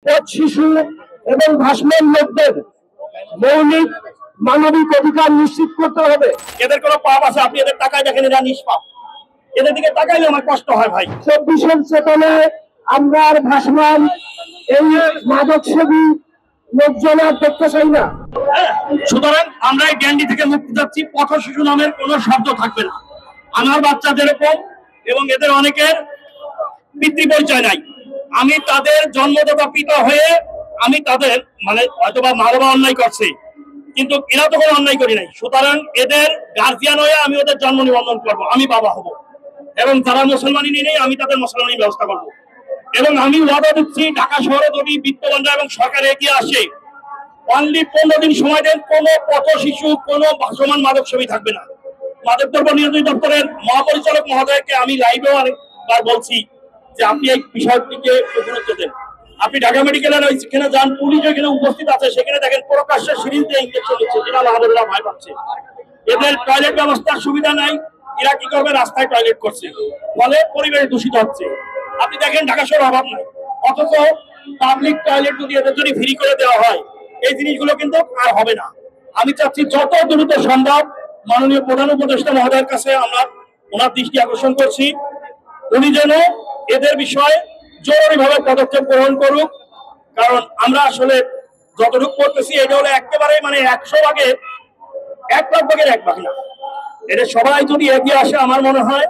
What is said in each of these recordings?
পথ শিশু এবং ভাসমান লোকদের মৌলিক মানবিক অধিকার নিশ্চিত করতে হবে। এদের কোনো পাপ আছে? আপনি এদের তাকায় দেখেন, এরা নিষ্পাপ। এদের দিকে তাকাইলে আমার কষ্ট হয় ভাই। 24-এর চেতনায় আমরা আর ভাসমান এই মাদক সেবী লোকজন আর দেখতে চাই না। সুতরাং আমরা এই গ্যান্ডি থেকে মুক্তি যাচ্ছি। পথ শিশু নামের কোনো শব্দ থাকবে না। আমার বাচ্চাদের এরকম, এবং এদের অনেকের পিতৃ পরিচয় নাই। আমি তাদের জন্মদাতা পিতা হয়ে আমি তাদের হয়তো বা মা বাবা অন্যায় করছে, কিন্তু এরা তো কোনো অন্যায় করি নাই। সুতরাং এদের গার্জিয়ান হয়ে আমি ওদের জন্ম নিবন্ধন করবো, আমি বাবা হব, এবং যারা মুসলমানি নিয়ে নেই আমি তাদের মুসলমানি ব্যবস্থা করবো। এবং আমি ওয়াদা দিচ্ছি, ঢাকা শহরে যদি বিত্তবানরা এবং সরকার এগিয়ে আসে, অনলি 15 দিন সময় দেন, কোনো পথ শিশু, কোনো ভাসমান মাদক সেবী থাকবে না। মাদক দ্রব্য নিয়ন্ত্রণ দপ্তরের মহাপরিচালক মহোদয়কে আমি লাইভেও অনেকবার বলছি যে আপনি এই বিষয়টিকে গুরুত্ব দেন। আপনি ঢাকা মেডিকেলের সেখানে যান, পুলিশ এখানে উপস্থিত আছে, সেখানে দেখেন প্রকাশ্যে সিরিঞ্জ দিয়ে ইনজেকশন দিচ্ছে, যেটা আলহামদুলিল্লাহ ভয় পাচ্ছে। এদের টয়লেট ব্যবস্থার সুবিধা নাই, এরা কি করবে? রাস্তায় টয়লেট করছে, ফলে পরিবেশ দূষিত হচ্ছে। আপনি দেখেন ঢাকা শহর অভাব নাই, অথচ পাবলিক টয়লেট যদি এদের যদি ফ্রি করে দেওয়া হয়, এই জিনিসগুলো কিন্তু আর হবে না। আমি চাচ্ছি যত দ্রুত সম্ভব মাননীয় প্রধান উপদেষ্টা মহোদয়ের কাছে আমরা ওনার দৃষ্টি আকর্ষণ করছি, উনি যেন এদের বিষয়ে জরুরিভাবে পদক্ষেপ গ্রহণ করুক। কারণ আমরা আসলে যতটুকু করতেছি এটা হলো একেবারে 100 ভাগের 1 লাখ ভাগের 1 ভাগ না। এদের সবাই যদি এগিয়ে আসে, আমার মনে হয়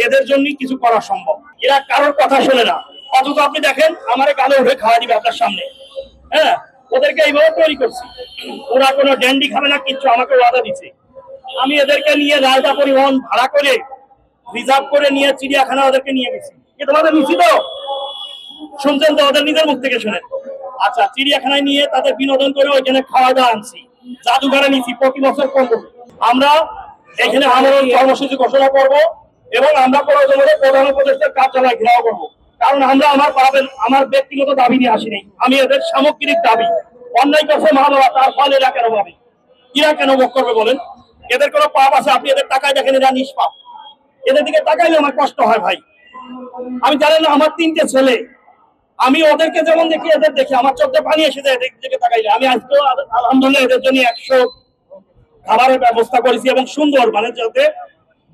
এদের জন্য কিছু করা সম্ভব। এরা কারোর কথা শোনে না, অথচ আপনি দেখেন আমার গালে উঠে খাওয়া দিবে আপনার সামনে। হ্যাঁ, ওদেরকে এইভাবে তৈরি করছি। ওরা কোনো ড্যান্ডি খাবে না, কিছু আমাকে ওয়াদা দিচ্ছে। আমি এদেরকে নিয়ে রায়দা পরিবহন ভাড়া করে রিজার্ভ করে নিয়ে চিড়িয়াখানা ওদেরকে নিয়ে গেছি। তোমাদের নিশ্চিত শুনছেন তো? ওদের নিজের মুখ থেকে শুনেন। আচ্ছা, চিড়িয়াখানায় নিয়ে তাদের বিনোদন করে ওইখানে খাওয়া দাওয়া আনছি, জাদুঘরে নিচ্ছি, প্রতি বছর করবো। আমরা এখানে আন্দোলন কর্মসূচি ঘোষণা করব, এবং আমরা প্রয়োজন হলে প্রধান উপদেষ্টার কার্যালয় ঘেরাও করবো। কারণ আমরা আমার ব্যক্তিগত দাবি নিয়ে আসিনি, আমি এদের সামগ্রিক দাবি। অন্যায় করছে মা বাবা, তার ফলে এরা কেন পাবে? এরা কেন ভোগ করবে বলেন? এদের কোনো পাপ আছে? আপনি এদের তাকায় দেখেন, এরা নিষ্পাপ। এদের দিকে তাকাইলে আমার কষ্ট হয় ভাই। আমি জানেন না, আমার 3টে ছেলে, আমি ওদেরকে যেমন দেখি এদের দেখি আমার চোখে পানি এসে যায় এদের দিকে তাকাইলে। আমি আজকেও আলহামদুলিল্লাহ এদের জন্য 100 খাবারের ব্যবস্থা করেছি, এবং সুন্দর যাতে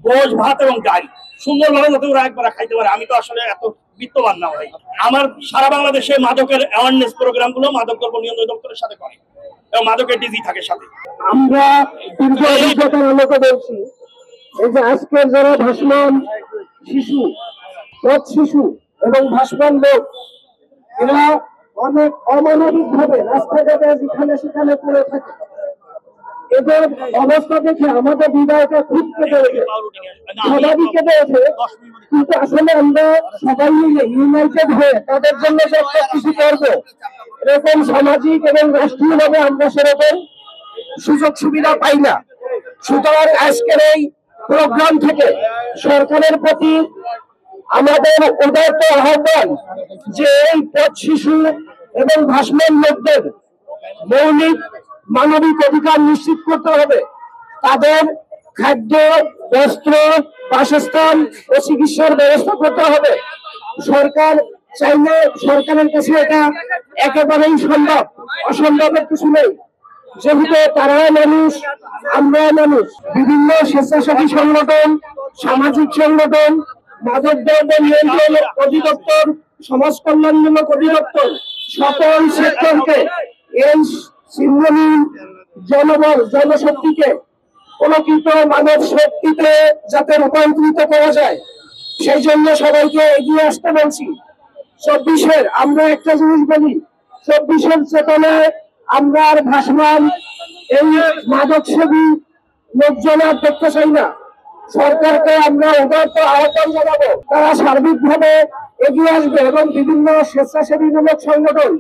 গোশ ভাত এবং ডাল সুন্দরভাবে যাতে ওরা একবার খাইতে পারে। আমি তো আসলে এত বিত্তবান না ভাই। আমার সারা বাংলাদেশে মাদকের অ্যাওয়ারনেস প্রোগ্রাম গুলো মাদক দ্রব্য নিয়ন্ত্রণ দপ্তরের সাথে করে, এবং মাদকের ডিজি থাকে সাথে। আমরা দীর্ঘ অভিজ্ঞতার আলোকে বলছি, এই যে আজকের যারা ভাসমান শিশু, পথ শিশু এবং ভাসমান লোক, এরা অনেক অমানবিক ভাবে রাস্তাঘাটে যেখানে সেখানে পড়ে থাকে। এদের অবস্থা দেখে আমাদের হৃদয়টা খুব কেঁদে ওঠে, সবারই কেঁদে ওঠে। কিন্তু আসলে আমরা সবাই মিলে ইউনাইটেড হয়ে তাদের জন্য যে একটা কিছু করবো, এরকম সামাজিক এবং রাষ্ট্রীয়ভাবে আমরা সেরকম সুযোগ সুবিধা পাই না। সুতরাং আজকের এই প্রোগ্রাম থেকে সরকারের প্রতি আমাদের উদাত্ত আহ্বান যে এই পথ শিশু এবং ভাসমান লোকদের মৌলিক মানবিক অধিকার নিশ্চিত করতে হবে। তাদের খাদ্য, বস্ত্র, বাসস্থান ও চিকিৎসার ব্যবস্থা করতে হবে। সরকার চাইলে সরকারের কাছে এটা একেবারেই সম্ভব, অসম্ভবের কিছু নেই। যেহেতু তারা মানুষ, আমরা মানুষ, বিভিন্ন স্বেচ্ছাসেবী সংগঠন, সামাজিক সংগঠন, মাদক দ্রব্য নিয়ন্ত্রণ অধিদপ্তর, সমাজ কল্যাণমূলক অধিদপ্তর, সকল সেক্টরকে এই ছিন্নহীন জনবল, জনশক্তিকে প্রকৃত মানব শক্তিতে যাতে রূপান্তরিত করা যায়, সেই জন্য সবাইকে এগিয়ে আসতে বলছি। 24-এর আমরা একটা জিনিস বলি, 24-এর চেতনায় আমরা আর ভাসমান এই মাদক সেবী লোকজন আর দেখতে চাই না। সরকারকে আমরা উদাত্ত আহ্বান জানাবো, তারা সার্বিকভাবে এগিয়ে আসবে, এবং বিভিন্ন স্বেচ্ছাসেবীমূলক সংগঠন